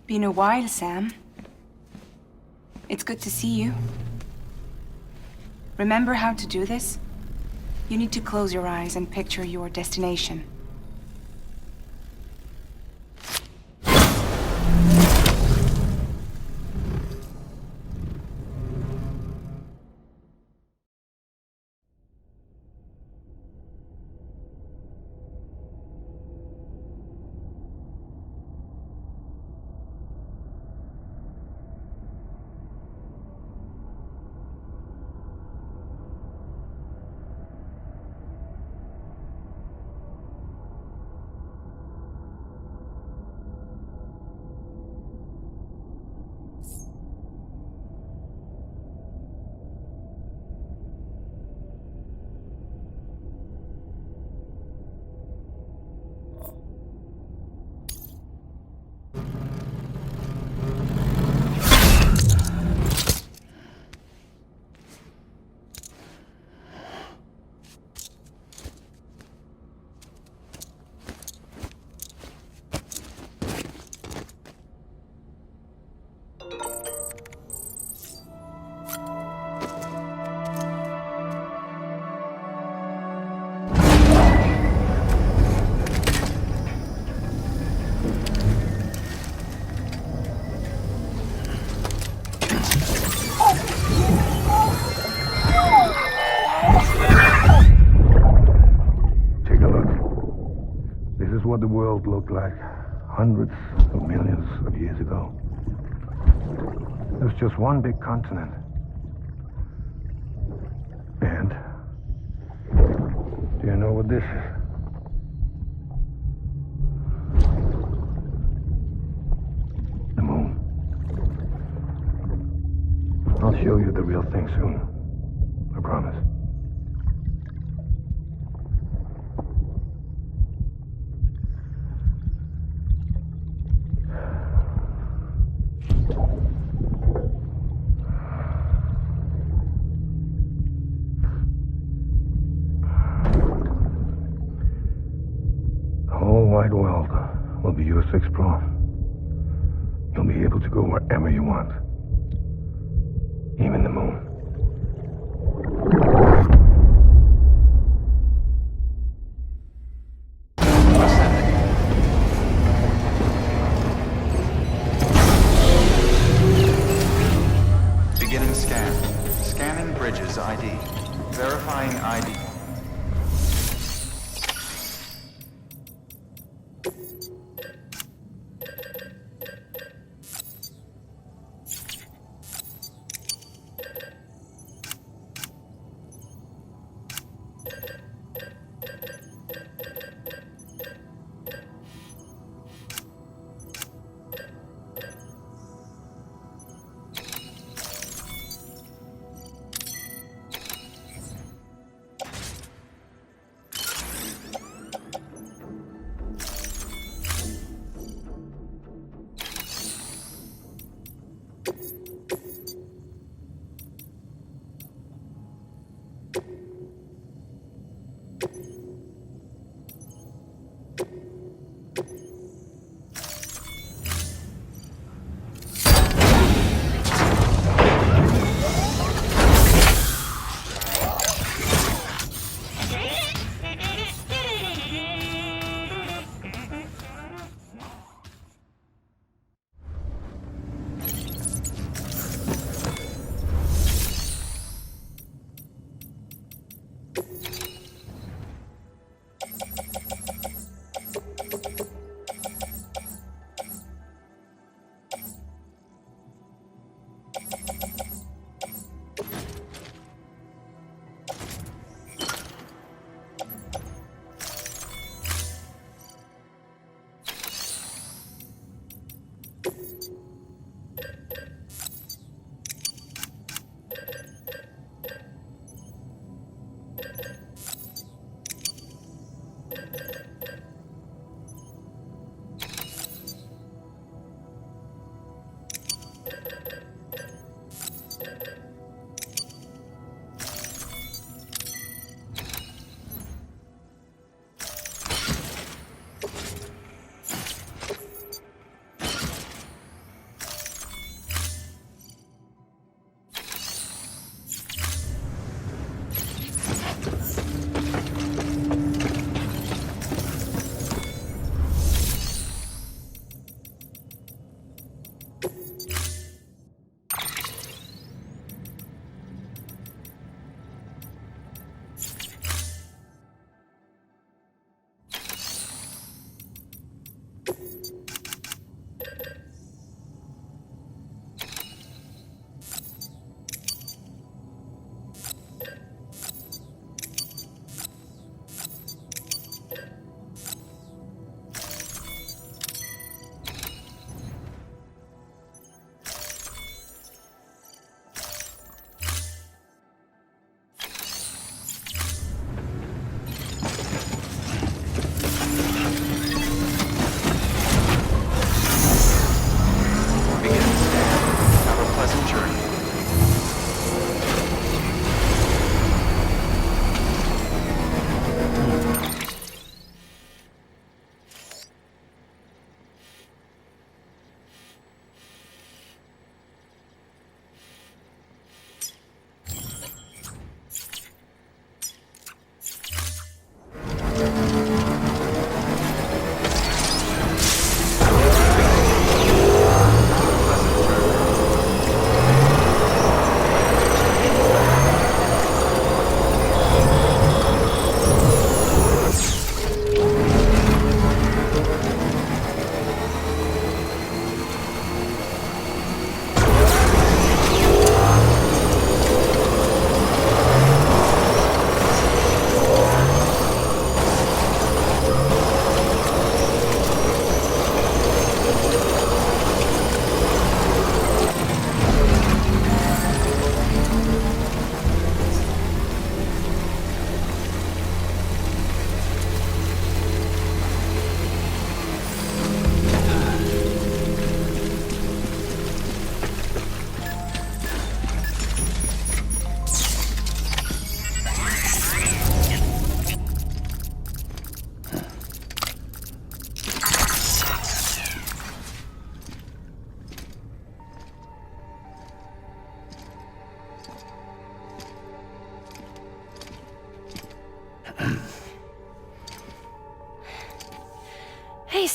Been a while, Sam. It's good to see you. Remember how to do this? You need to close your eyes and picture your destination. What the world looked like hundreds of millions of years ago. There's just one big continent. And do you know what this is? The moon. I'll show you the real thing soon. I promise. Wide world will be yours to explore. You'll be able to go wherever you want. Even the moon. Beginning scan. Scanning bridges ID. Verifying ID.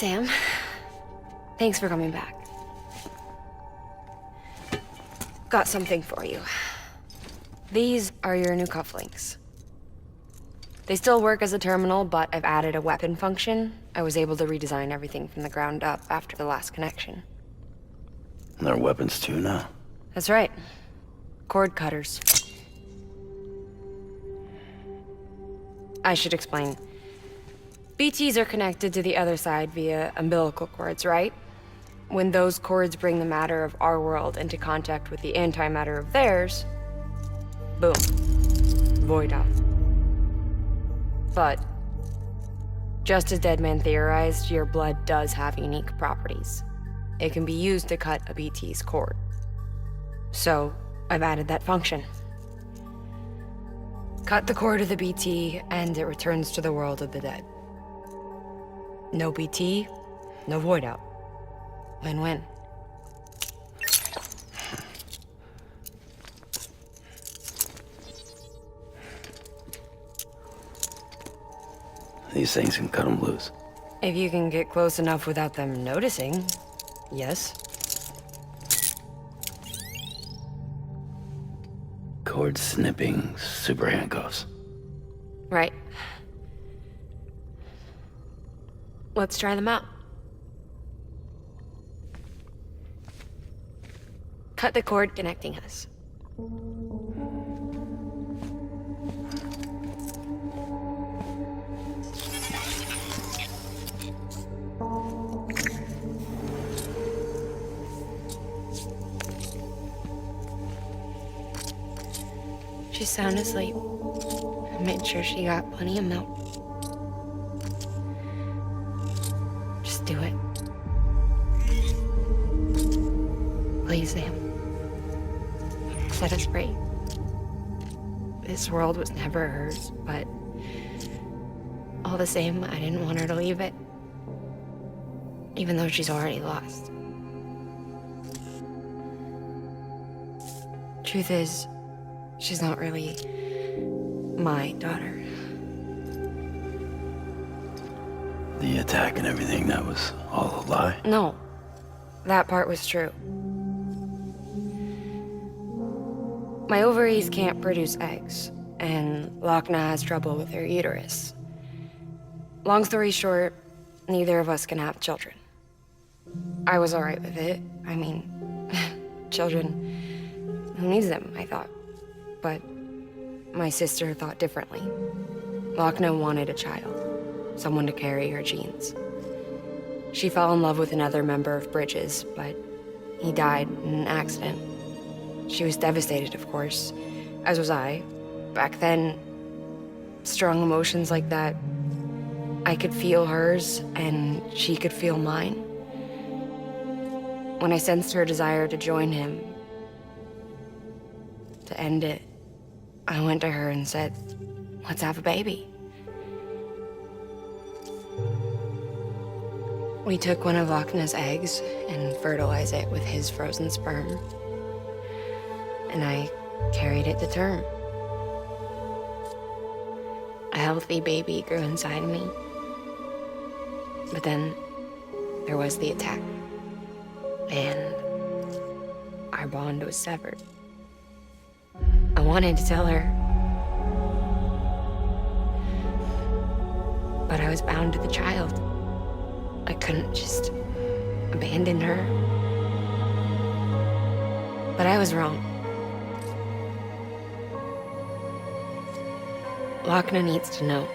Sam. Thanks for coming back. Got something for you. These are your new cufflinks. They still work as a terminal, but I've added a weapon function. I was able to redesign everything from the ground up after the last connection. And they're weapons too now. That's right. Cord cutters. I should explain. BTs are connected to the other side via umbilical cords, right? When those cords bring the matter of our world into contact with the antimatter of theirs, boom. Void out. But, just as Deadman theorized, your blood does have unique properties. It can be used to cut a BT's cord. So, I've added that function. Cut the cord of the BT, and it returns to the world of the dead. No BT, no void out. Win-win. These things can cut them loose. If you can get close enough without them noticing, yes. Cord snipping, super handcuffs. Right. Let's try them out. Cut the cord connecting us. She's sound asleep. I made sure she got plenty of milk. Just do it. Please, Sam. Set us free. This world was never hers, but all the same, I didn't want her to leave it. Even though she's already lost. Truth is, she's not really my daughter. The attack and everything, that was all a lie? No, that part was true. My ovaries can't produce eggs, and Lochna has trouble with her uterus. Long story short, neither of us can have children. I was alright with it. I mean, children, who needs them, I thought. But my sister thought differently. Lochna wanted a child, someone to carry her genes. She fell in love with another member of Bridges, but he died in an accident. She was devastated, of course, as was I. Back then, strong emotions like that, I could feel hers, and she could feel mine. When I sensed her desire to join him, to end it, I went to her and said, let's have a baby. We took one of Lochna's eggs and fertilized it with his frozen sperm. And I carried it to term. A healthy baby grew inside me. But then there was the attack. And our bond was severed. I wanted to tell her. But I was bound to the child. I couldn't just abandon her. But I was wrong. Lochna needs to know.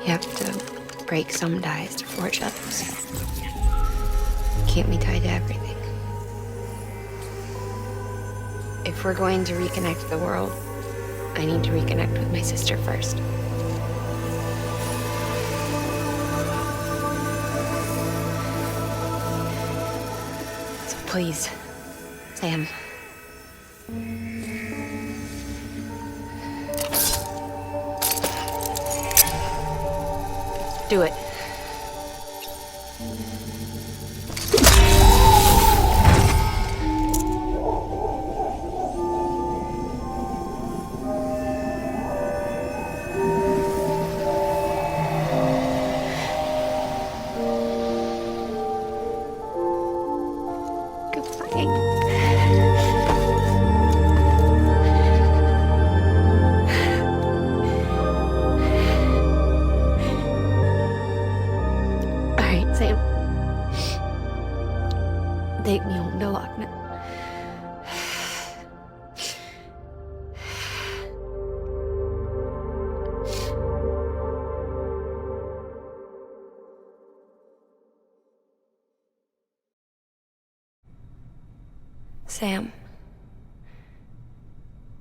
You have to break some ties to forge others. Can't be tied to everything. If we're going to reconnect the world, I need to reconnect with my sister first. So please, Sam. Do it. Sam. Take me home to Lockman. Sam,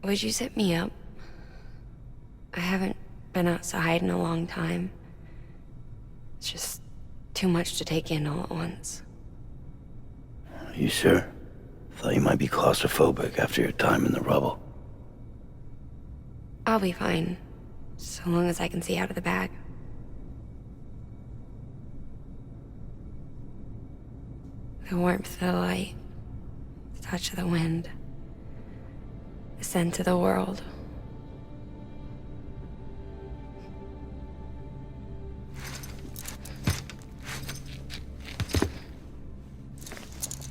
would you sit me up? I haven't been outside in a long time. It's just too much to take in all at once. You sure? Thought you might be claustrophobic after your time in the rubble. I'll be fine, so long as I can see out of the bag. The warmth of the light, the touch of the wind, the scent of the world.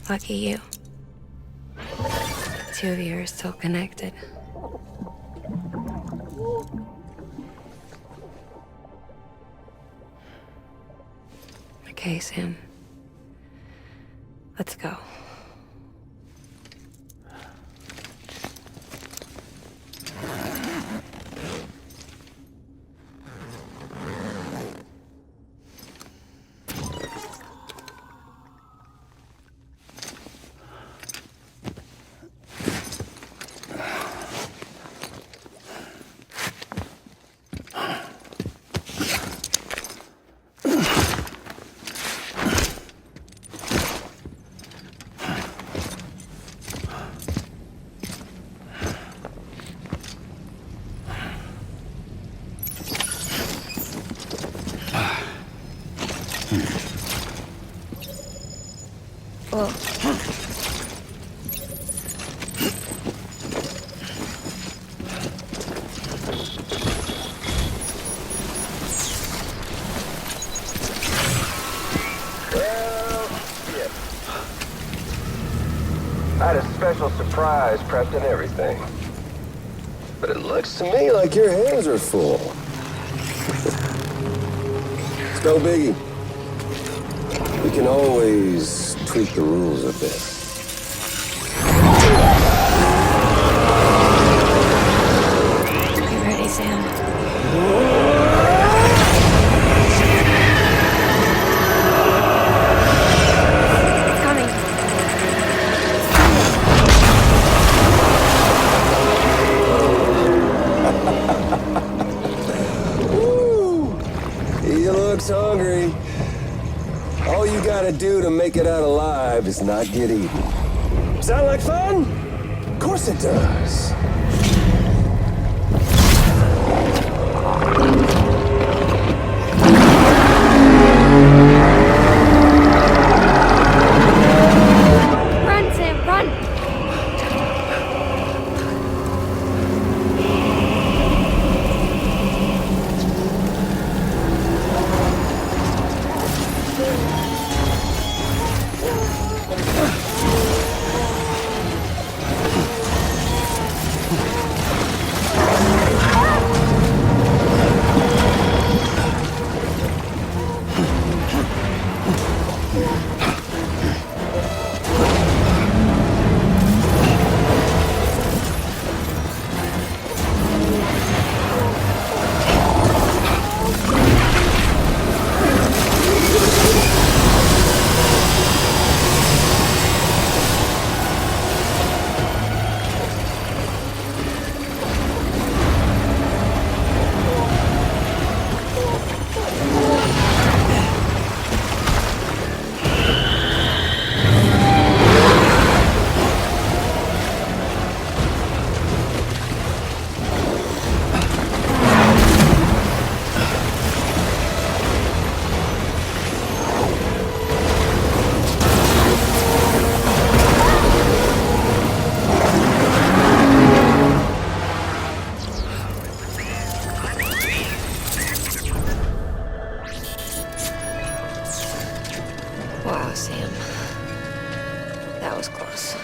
Lucky you. The two of you are still connected. Okay, Sam. Let's go. Whoa. I had a special surprise prepped and everything. But it looks to me like your hands are full. It's no biggie. We can always tweak the rules a bit. You ready, Sam? It's coming. Woo! He looks hungry. All you gotta do to make it out alive is not get eaten. Sound like fun? Of course it does. Run, Sam, run! Wow, Sam. That was close.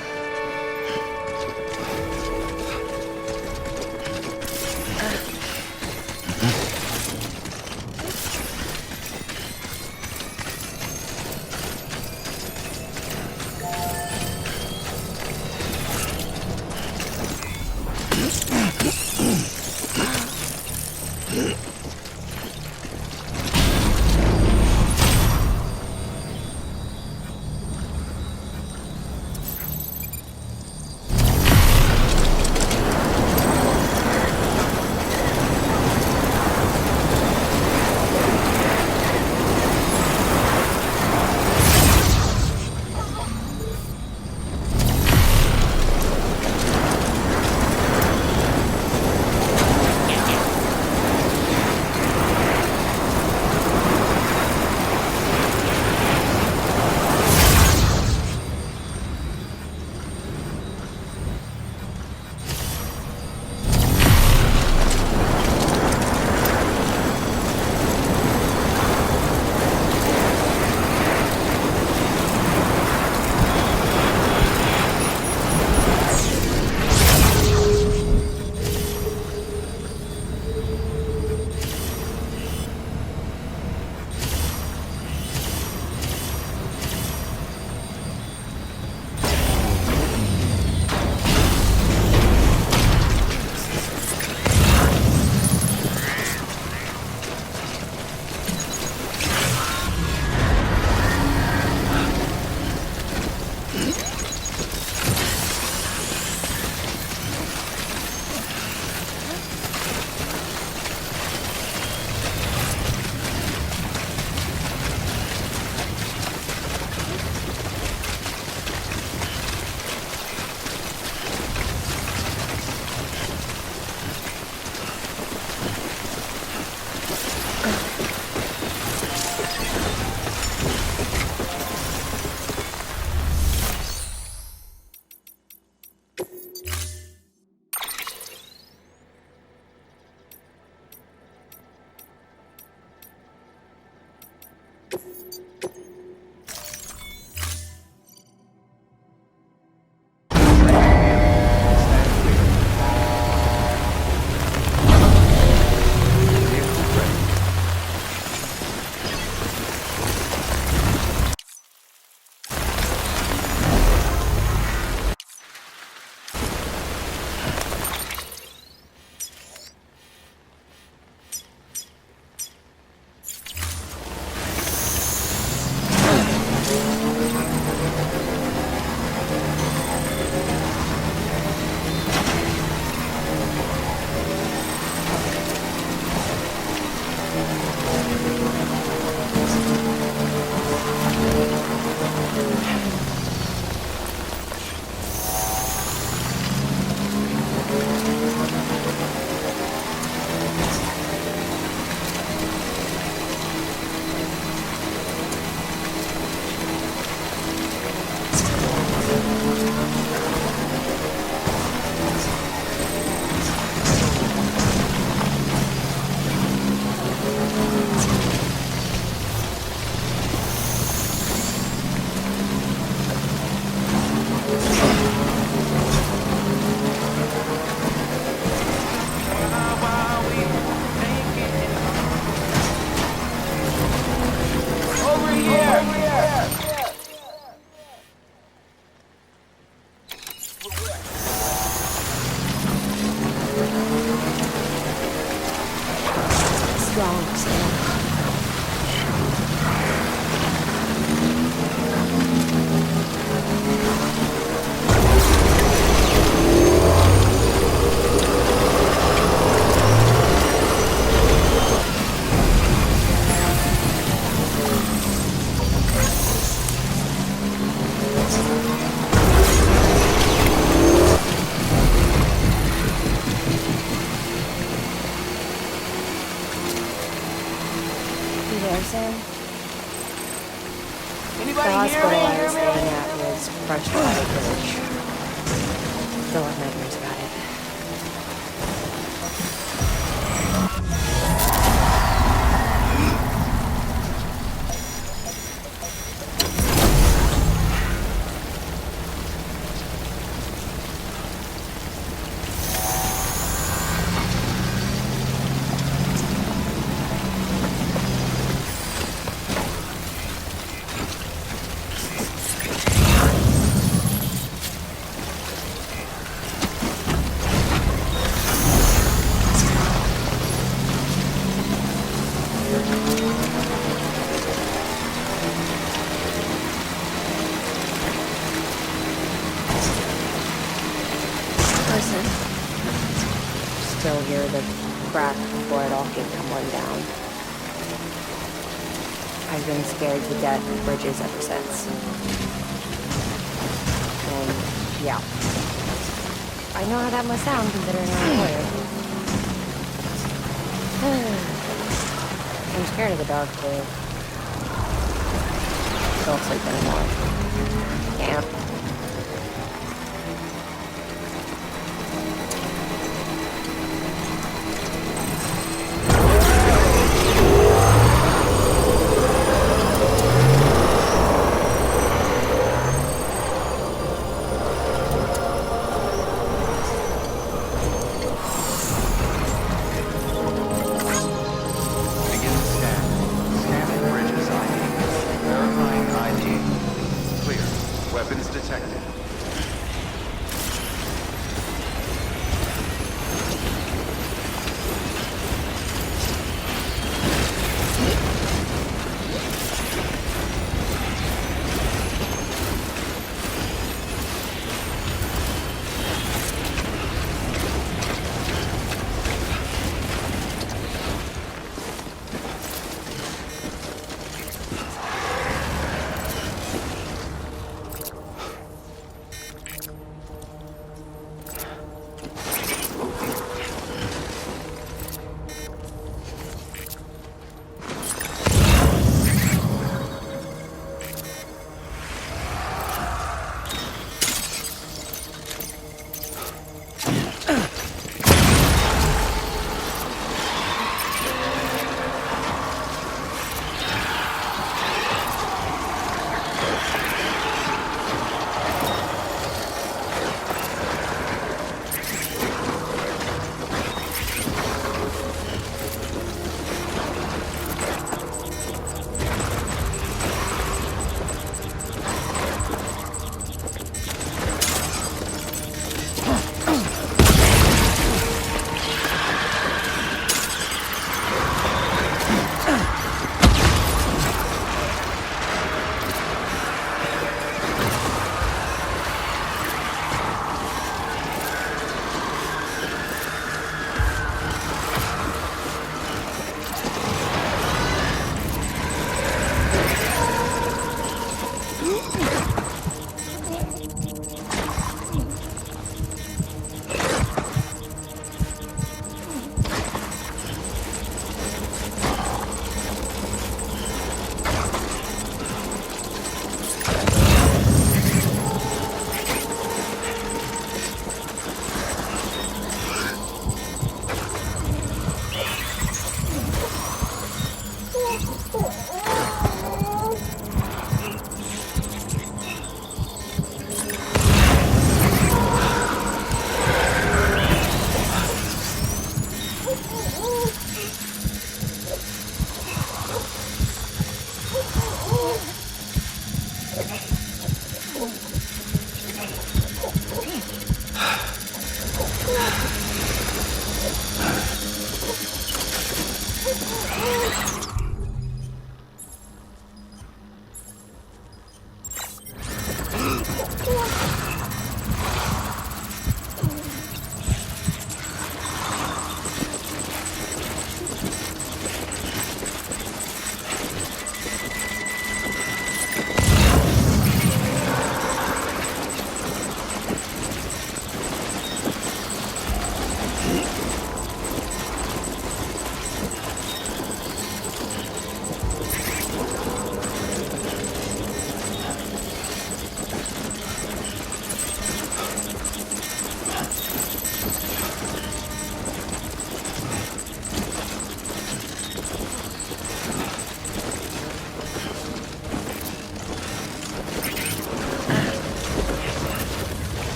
The hospital I was staying at was crushed by a bridge. Still have nightmares about it. Still hear the crack before it all came tumbling down. I've been scared to death of bridges ever since. And yeah, I know how that must sound considering I'm a lawyer. I'm scared of the dark too. Don't sleep anymore. Can't. Weapons detected.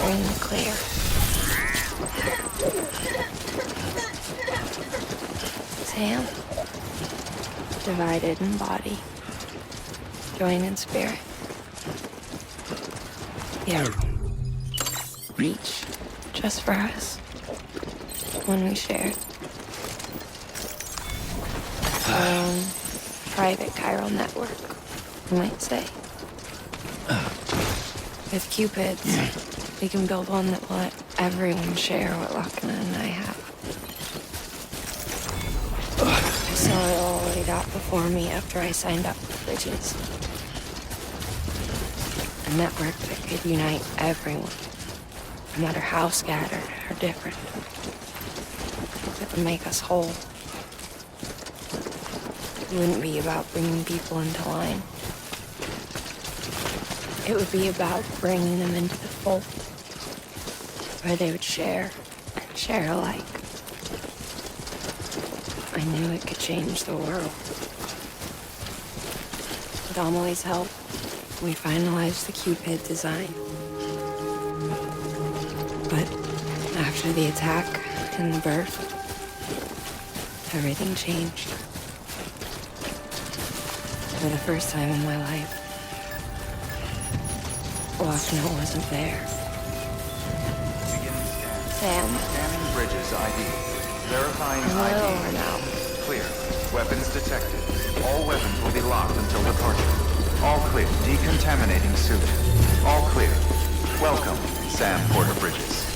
In the clear. Sam, divided in body, joined in spirit. Yeah, reach just for us. One we shared. Our own private chiral network, you might say. With Cupids, we can build one that will let everyone share what Lochner and I have. I saw it all laid out before me after I signed up with Bridges. A network that could unite everyone, no matter how scattered or different. That would make us whole. It wouldn't be about bringing people into line. It would be about bringing them into the fold, where they would share and share alike. I knew it could change the world. With Amelie's help, we finalized the Cupid design. But after the attack and the birth, everything changed. For the first time in my life, Lochner wasn't there. Beginning scan. Sam, Scanning Bridges ID. Verifying I'm a little ID. worn out. Clear. Weapons detected. All weapons will be locked until departure. All clear. Decontaminating suit. All clear. Welcome, Sam Porter Bridges.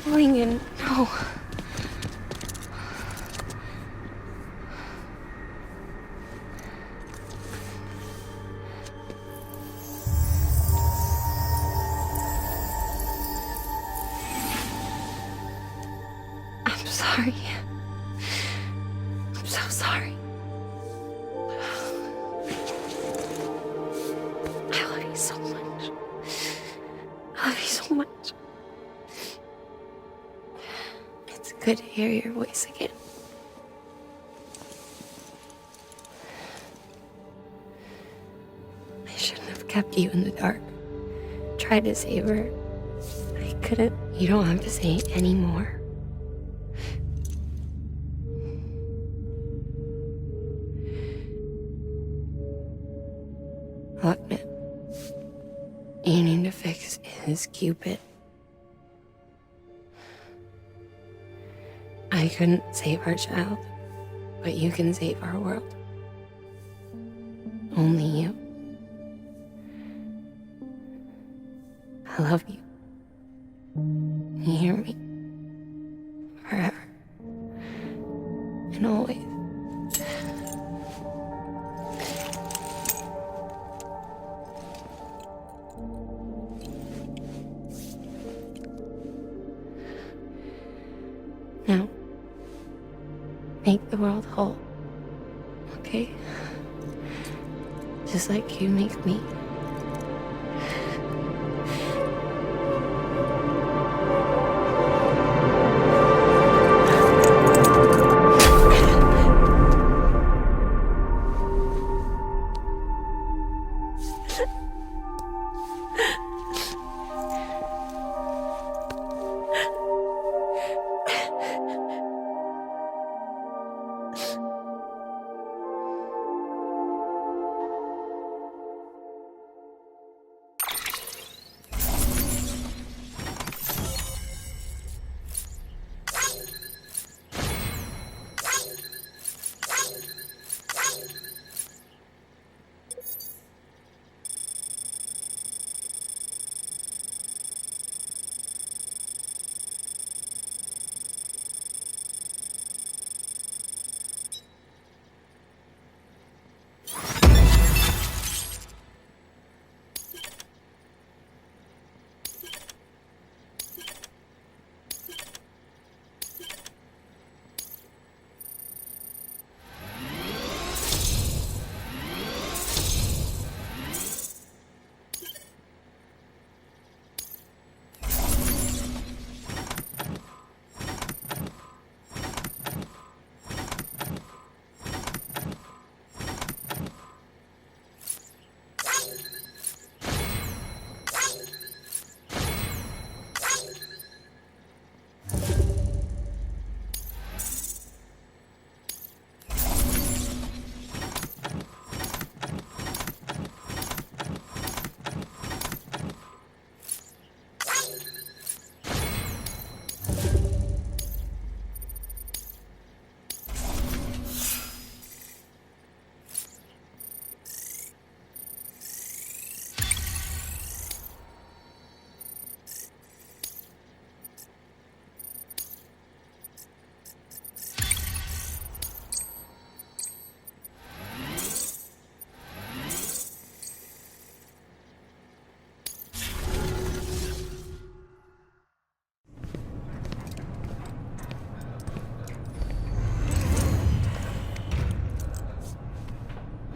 going in. No. I'm sorry. I'm so sorry. I love you so much. I love you so much. It's good to hear your voice again. I shouldn't have kept you in the dark. Tried to save her. I couldn't. You don't have to say any more. Look, man. You need to fix his Cupid. I couldn't save our child, but you can save our world. Only you. I love you. You hear me? Forever. And always. Now, make the world whole, okay? Just like you make me.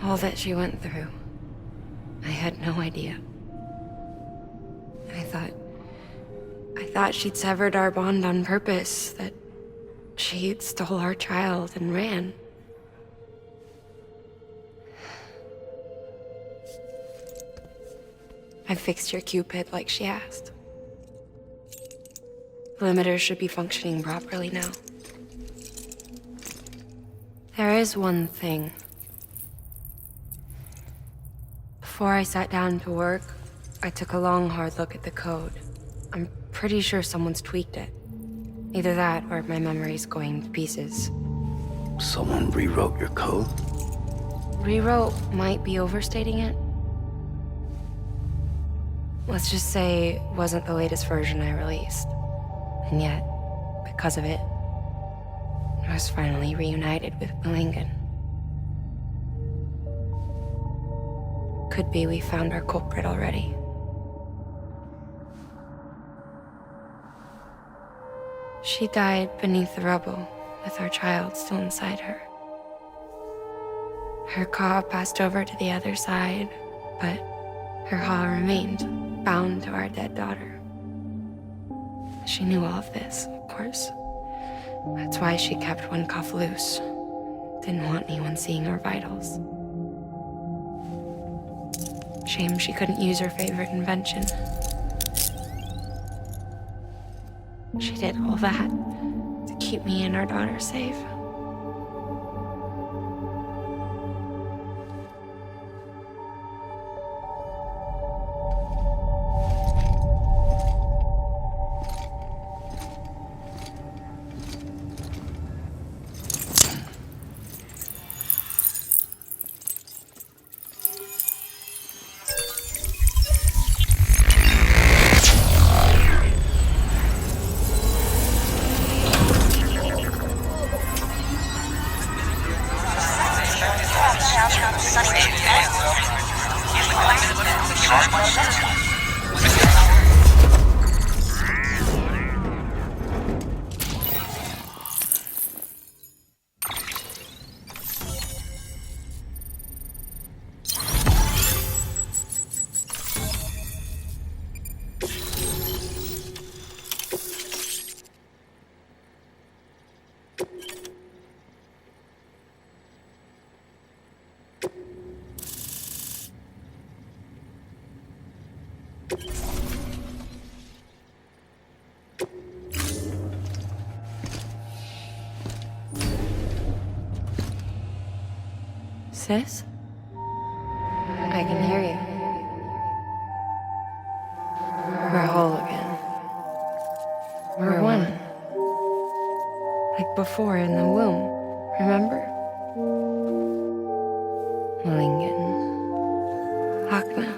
All that she went through, I had no idea. I thought she'd severed our bond on purpose, that she stole our child and ran. I fixed your Cupid like she asked. The limiter should be functioning properly now. There is one thing. Before I sat down to work, I took a long, hard look at the code. I'm pretty sure someone's tweaked it. Either that, or my memory's going to pieces. Someone rewrote your code? Rewrote might be overstating it. Let's just say it wasn't the latest version I released. And yet, because of it, I was finally reunited with Malingan. Could be we found our culprit already. She died beneath the rubble, with our child still inside her. Her Ka passed over to the other side, but her Ha remained, bound to our dead daughter. She knew all of this, of course. That's why she kept one cuff loose. Didn't want anyone seeing her vitals. Shame she couldn't use her favorite invention. She did all that to keep me and our daughter safe. Sis? I can hear you. We're whole again. We're one. Like before in the womb, remember? Malingan. Hakna.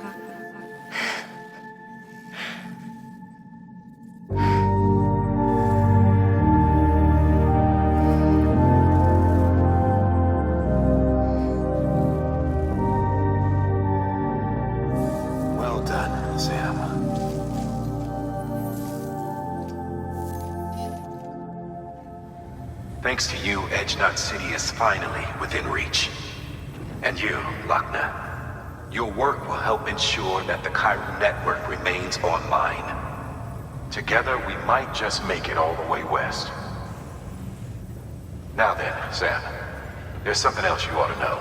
Thanks to you, Edgenut City is finally within reach. And you, Lakna, your work will help ensure that the Chiral network remains online. Together, we might just make it all the way west. Now then, Sam, there's something else you ought to know.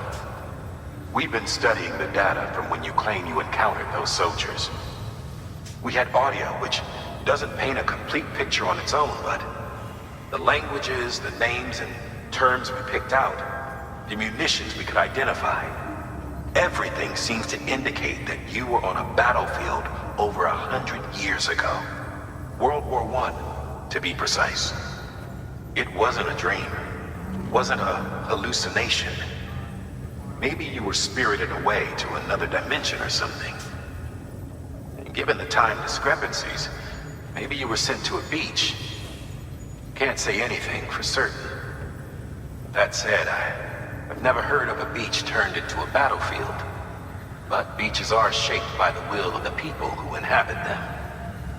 We've been studying the data from when you claim you encountered those soldiers. We had audio, which doesn't paint a complete picture on its own, but the languages, the names, and terms we picked out, the munitions we could identify, everything seems to indicate that you were on a battlefield over 100 years ago. World War I, to be precise. It wasn't a dream. Wasn't a hallucination. Maybe you were spirited away to another dimension or something. And given the time discrepancies, maybe you were sent to a beach. Can't say anything for certain. That said, I've never heard of a beach turned into a battlefield. But beaches are shaped by the will of the people who inhabit them.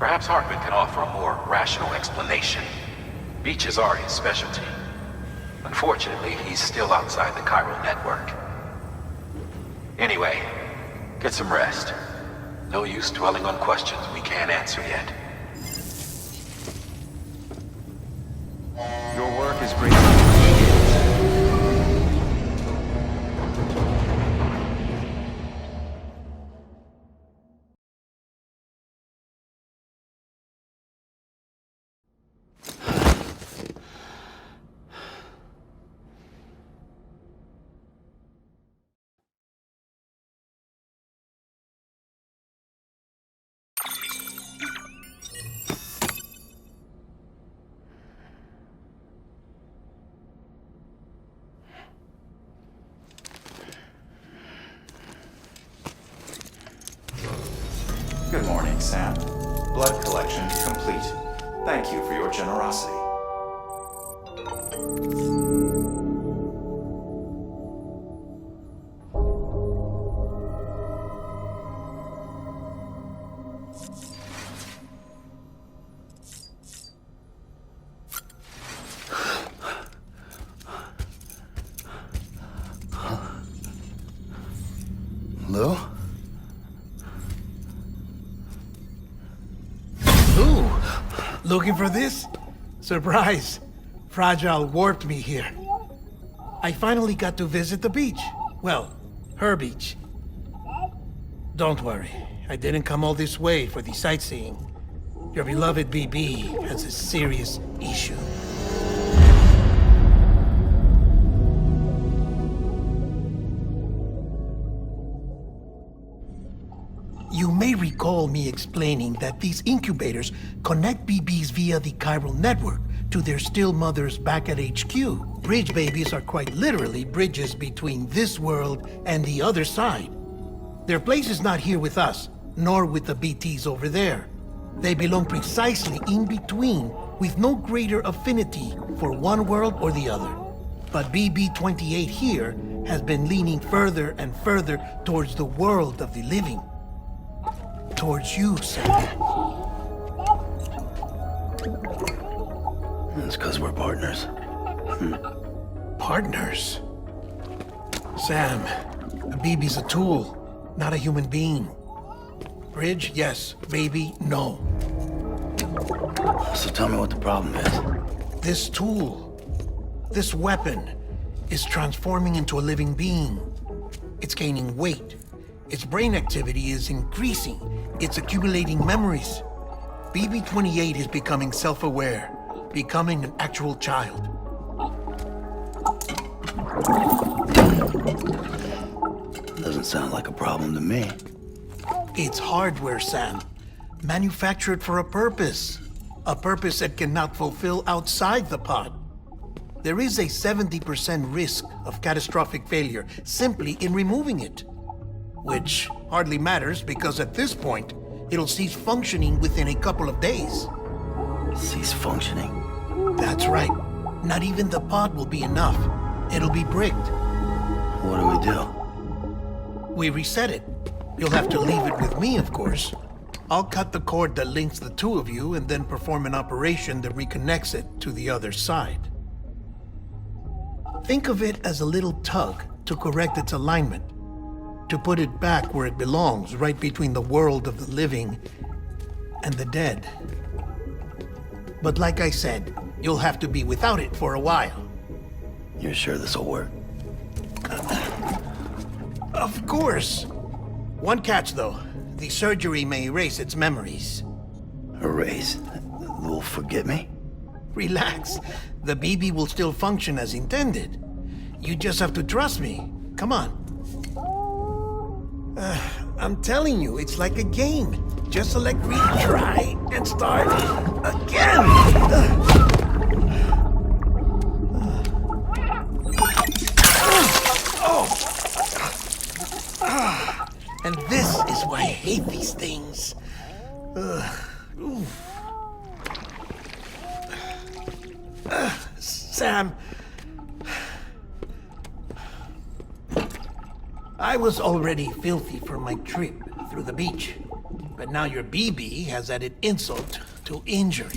Perhaps Hartman can offer a more rational explanation. Beaches are his specialty. Unfortunately, he's still outside the Chiral network. Anyway, get some rest. No use dwelling on questions we can't answer yet. Your work is great. Good morning, Sam. Blood collection complete. Thank you for your generosity. Lou? Ooh, looking for this? Surprise. Fragile warped me here. I finally got to visit the beach. Well, her beach. Don't worry, I didn't come all this way for the sightseeing. Your beloved BB has a serious issue. You may recall me explaining that these incubators connect BBs via the chiral network to their still mothers back at HQ. Bridge babies are quite literally bridges between this world and the other side. Their place is not here with us, nor with the BTs over there. They belong precisely in between, with no greater affinity for one world or the other. But BB-28 here has been leaning further and further towards the world of the living. Towards you, Sam. It's because we're partners. Partners? Sam, a BB's a tool, not a human being. Bridge, yes. Baby, no. So tell me what the problem is. This tool, this weapon, is transforming into a living being. It's gaining weight. Its brain activity is increasing. It's accumulating memories. BB-28 is becoming self-aware, becoming an actual child. Doesn't sound like a problem to me. It's hardware, Sam. Manufactured for a purpose. A purpose it cannot fulfill outside the pod. There is a 70% risk of catastrophic failure simply in removing it. Which hardly matters because at this point, it'll cease functioning within a couple of days. Cease functioning? That's right. Not even the pod will be enough. It'll be bricked. What do we do? We reset it. You'll have to leave it with me, of course. I'll cut the cord that links the two of you and then perform an operation that reconnects it to the other side. Think of it as a little tug to correct its alignment, to put it back where it belongs, right between the world of the living and the dead. But like I said, you'll have to be without it for a while. You're sure this'll work? Of course. One catch, though. The surgery may erase its memories. Erase? Will forget me? Relax. The BB will still function as intended. You just have to trust me. Come on. I'm telling you, it's like a game. Just select retry and start again. And this is why I hate these things. Sam, I was already filthy from my trip through the beach, but now your BB has added insult to injury.